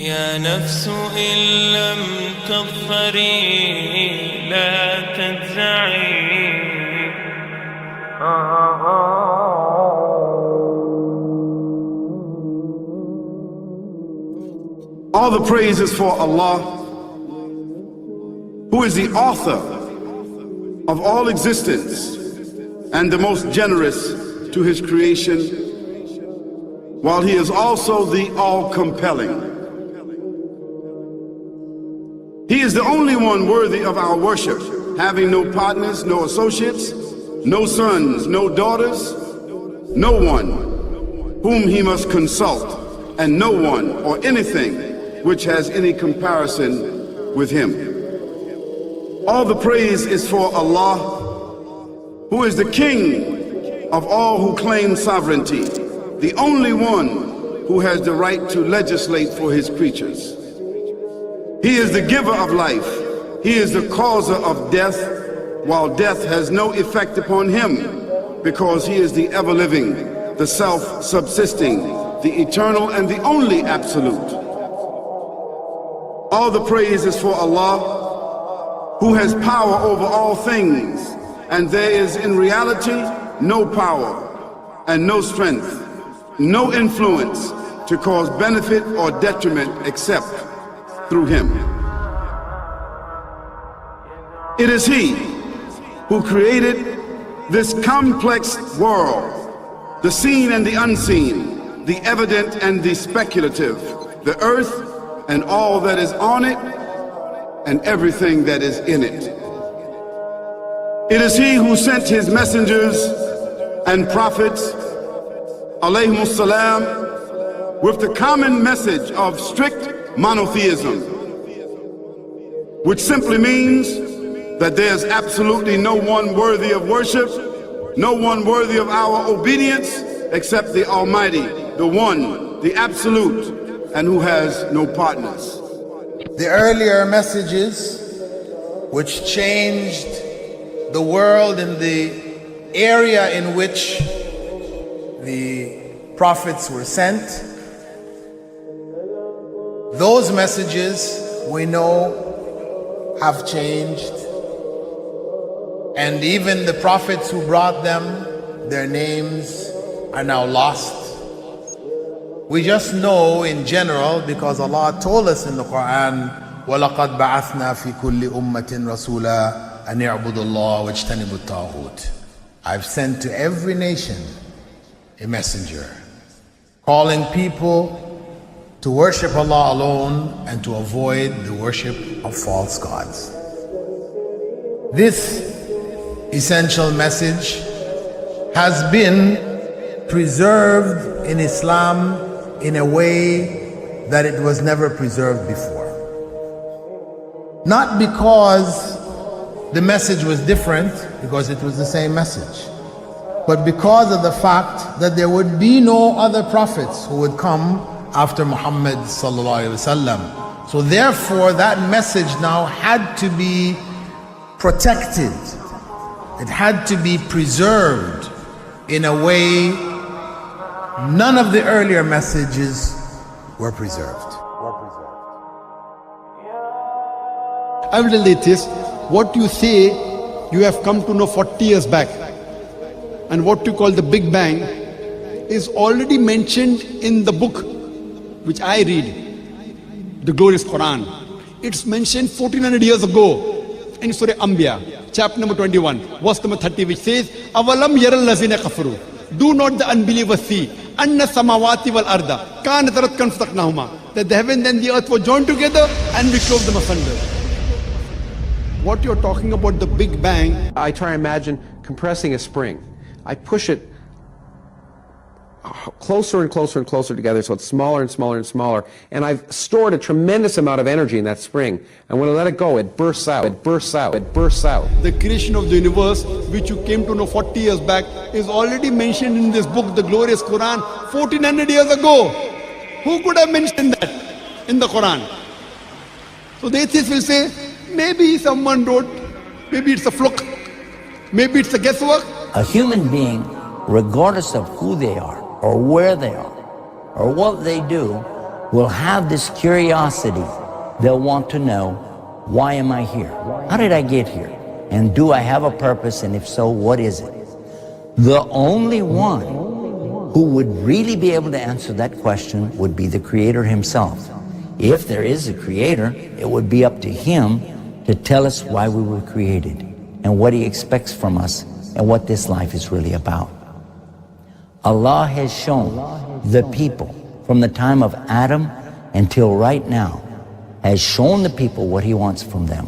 يا نفس إن لم تظفري لا تجزعي. All the praise is for Allah, who is the author of all existence and the most generous to his creation, while he is also the all-compelling. He is the only one worthy of our worship, having no partners, no associates, no sons, no daughters, no one whom he must consult, and no one or anything which has any comparison with him. All the praise is for Allah, who is the King of all who claim sovereignty, the only one who has the right to legislate for his creatures. He is the giver of life. He is the causer of death, while death has no effect upon him, because he is the ever-living, the self-subsisting, the eternal and the only absolute. All the praise is for Allah, who has power over all things, and there is in reality no power and no strength, no influence to cause benefit or detriment except through him. It is he who created this complex world, the seen and the unseen, the evident and the speculative, the earth and all that is on it and everything that is in it. It is he who sent his messengers and prophets, alayhimus salam, with the common message of strict monotheism, which simply means that there's absolutely no one worthy of worship, no one worthy of our obedience except the Almighty, the One, the Absolute, and who has no partners. The earlier messages which changed the world in the area in which the prophets were sent, those messages we know have changed, and even the prophets who brought them, their names are now lost. We just know in general because Allah told us in the Quran, وَلَقَدْ بَعَثْنَا فِي كُلِّ أُمَّةٍ رَسُولًا أَنْ يَعْبُدُوا اللَّهَ وَاجْتَنِبُوا الطَّاغُوتَ. I've sent to every nation a messenger, calling people to worship Allah alone and to avoid the worship of false gods. This essential message has been preserved in Islam in a way that it was never preserved before. Not because the message was different, because it was the same message, but because of the fact that there would be no other prophets who would come after Muhammad sallallahu alaihi wasallam. So therefore that message now had to be protected. It had to be preserved in a way none of the earlier messages were preserved. I will tell you this, what you say you have come to know 40 years back, and what you call the Big Bang is already mentioned in the book which I read, the glorious Quran. It's mentioned 1400 years ago in Surah Anbiya, chapter number 21, verse number 30, which says, Avalam yaral lazina kafaru. Do not the unbelievers see anna samawati wal arda kanat ratkan fataqnahuma, that the heaven and the earth were joined together and we clove them asunder. What you're talking about, the Big Bang, I try to imagine compressing a spring. I push it closer and closer and closer together so it's smaller and smaller and smaller, and I've stored a tremendous amount of energy in that spring, and when I let it go, it bursts out, it bursts out, it bursts out. the creation of the universe, which you came to know 40 years back, is already mentioned in this book, the glorious Quran, 1400 years ago. Who could have mentioned that in the Quran? So the atheists will say, maybe someone wrote, maybe it's a fluke, maybe it's a guesswork. A human being, regardless of who they are, or where they are, or what they do, will have this curiosity. They'll want to know, why am I here? How did I get here? And do I have a purpose? And if so, what is it? The only one who would really be able to answer that question would be the Creator himself. If there is a Creator, it would be up to him to tell us why we were created and what he expects from us and what this life is really about. Allah has shown the people from the time of Adam until right now, has shown the people what he wants from them.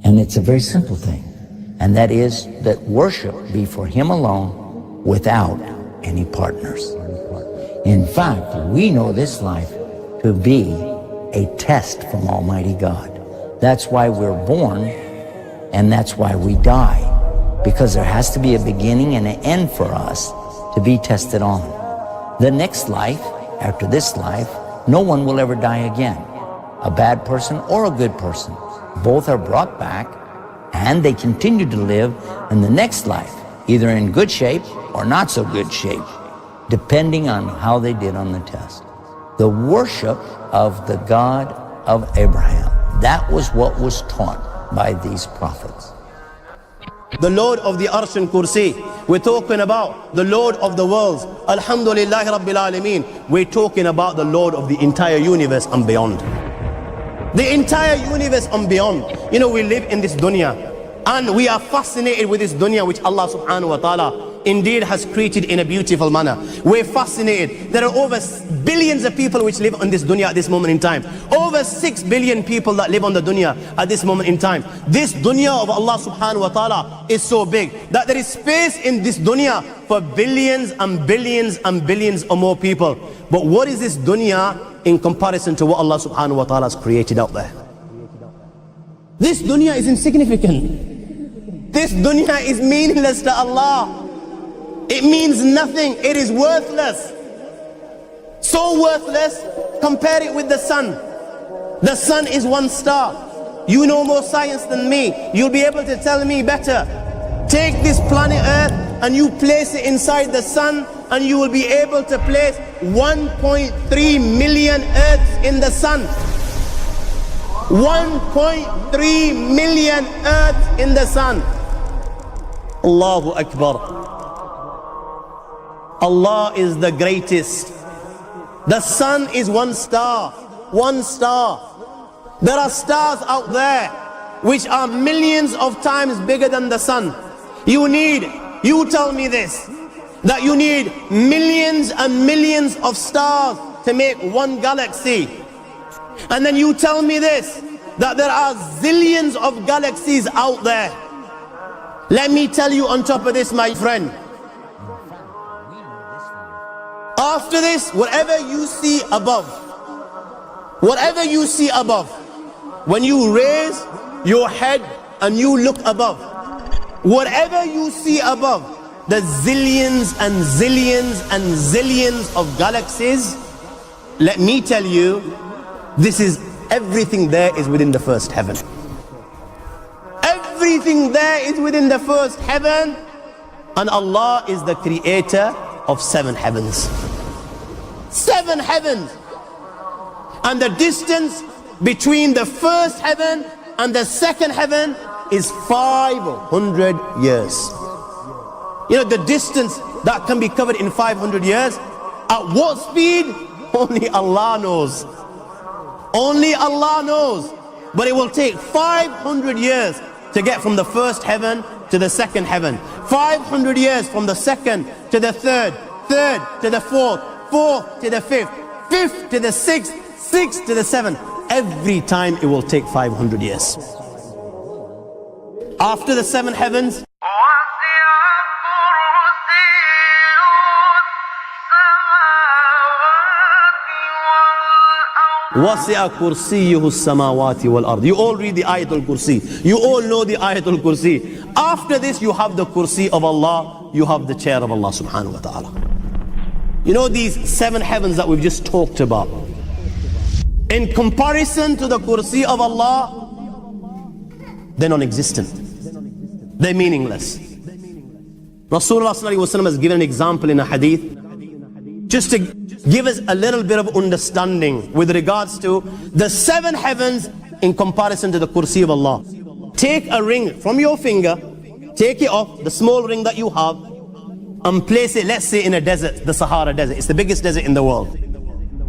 And it's a very simple thing, and that is that worship be for him alone without any partners. In fact, we know this life to be a test from Almighty God. That's why we're born, and that's why we die, because there has to be a beginning and an end for us to be tested on. The next life, after this life, no one will ever die again. A bad person or a good person. Both are brought back, and they continue to live in the next life, either in good shape or not so good shape, depending on how they did on the test. The worship of the God of Abraham, that was what was taught by these prophets. The Lord of the Arsh and Kursi. We're talking about the Lord of the worlds. Alhamdulillah Rabbil Alameen. We're talking about the Lord of the entire universe and beyond. The entire universe and beyond. You know, we live in this dunya, and we are fascinated with this dunya which Allah subhanahu wa ta'ala indeed has created in a beautiful manner. We're fascinated. There are over billions of people which live on this dunya at this moment in time. Over 6 billion people that live on the dunya at this moment in time. This dunya of Allah subhanahu wa ta'ala is so big that there is space in this dunya for billions and billions and billions or more people. But what is this dunya in comparison to what Allah subhanahu wa ta'ala has created out there? This dunya is insignificant. This dunya is meaningless to Allah. It means nothing. It is worthless. So worthless, compare it with the sun. The sun is one star. You know more science than me. You'll be able to tell me better. Take this planet Earth and you place it inside the sun, and you will be able to place 1.3 million Earths in the sun. 1.3 million Earths in the sun. Allahu Akbar. Allah is the greatest. The sun is one star. One star. There are stars out there which are millions of times bigger than the sun. You tell me this, that you need millions and millions of stars to make one galaxy. And then you tell me this, that there are zillions of galaxies out there. Let me tell you on top of this, my friend, after this, whatever you see above, when you raise your head and you look above, whatever you see above, the zillions and zillions and zillions of galaxies, let me tell you, this is everything there is within the first heaven. Everything there is within the first heaven, and Allah is the creator of 7 heavens. 7 heavens. And the distance between the first heaven and the second heaven is 500 years. You know, the distance that can be covered in 500 years, at what speed? Only Allah knows. Only Allah knows. But it will take 500 years to get from the first heaven to the second heaven. 500 years from the second to the third, third to the fourth, fourth to the fifth, fifth to the sixth, sixth to the seventh. Every time it will take 500 years. After the 7 heavens, وَسِعَ كُرْسِيُّهُ السَّمَاوَاتِ وَالْأَرْضِ. You all read the Ayatul Kursi. You all know the Ayatul Kursi. After this, you have the Kursi of Allah. You have the chair of Allah subhanahu wa ta'ala. You know these 7 heavens that we've just talked about, in comparison to the Kursi of Allah, they're non-existent. They're meaningless. Rasulullah ﷺ has given an example in a hadith just to give us a little bit of understanding with regards to the 7 heavens in comparison to the kursi of Allah. Take a ring from your finger, take it off, the small ring that you have, and place it, let's say, in a desert, the Sahara Desert. It's the biggest desert in the world.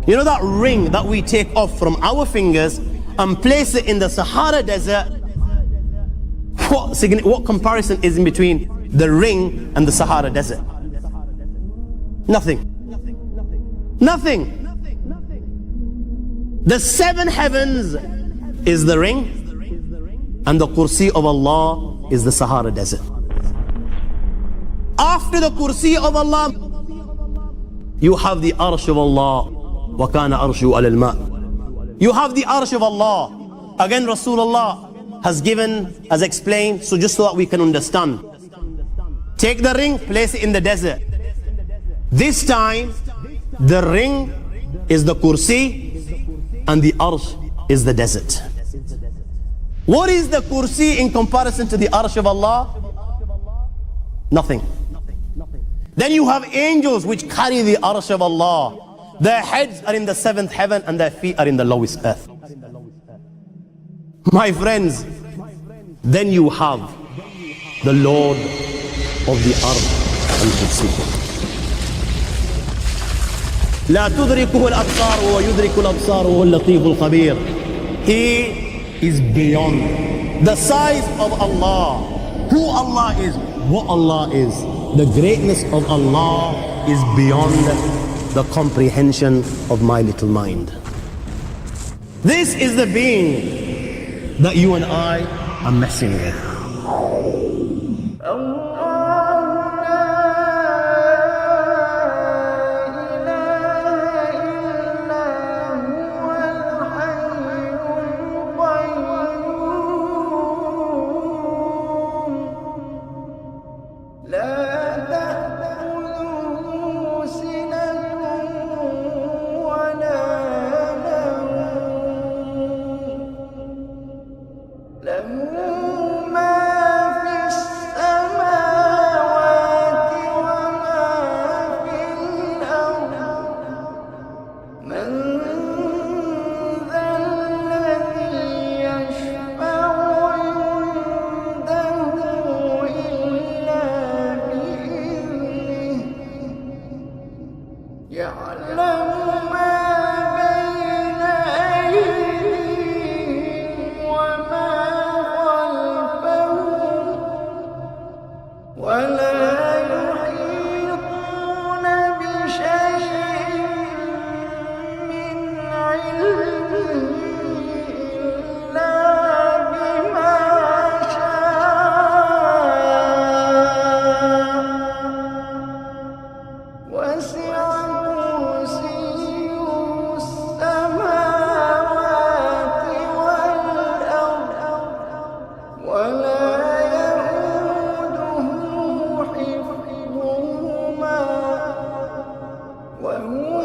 You know that ring that we take off from our fingers and place it in the Sahara Desert? What comparison is in between the ring and the Sahara Desert? Nothing. Nothing. The 7 heavens is the ring, and the kursi of Allah is the Sahara Desert. After the kursi of Allah, you have the arsh of Allah. وَكَانَ أَرْشُهُ عَلَى الْمَاءِ. You have the arsh of Allah. Again, Rasulullah has explained, so just so that we can understand. Take the ring, place it in the desert. This time, the ring is the kursi and the arsh is the desert. What is the kursi in comparison to the arsh of Allah? Nothing. Then you have angels which carry the arsh of Allah. Their heads are in the 7th heaven and their feet are in the lowest earth. My friends, then you have the Lord of the Arsh al-Kursi. لا تدركه الأبصار ويدرك الأبصار وهو اللطيف الخبير. He is beyond the size of Allah, who Allah is, what Allah is. The greatness of Allah is beyond the comprehension of my little mind. This is the being that you and I are messing with. وهو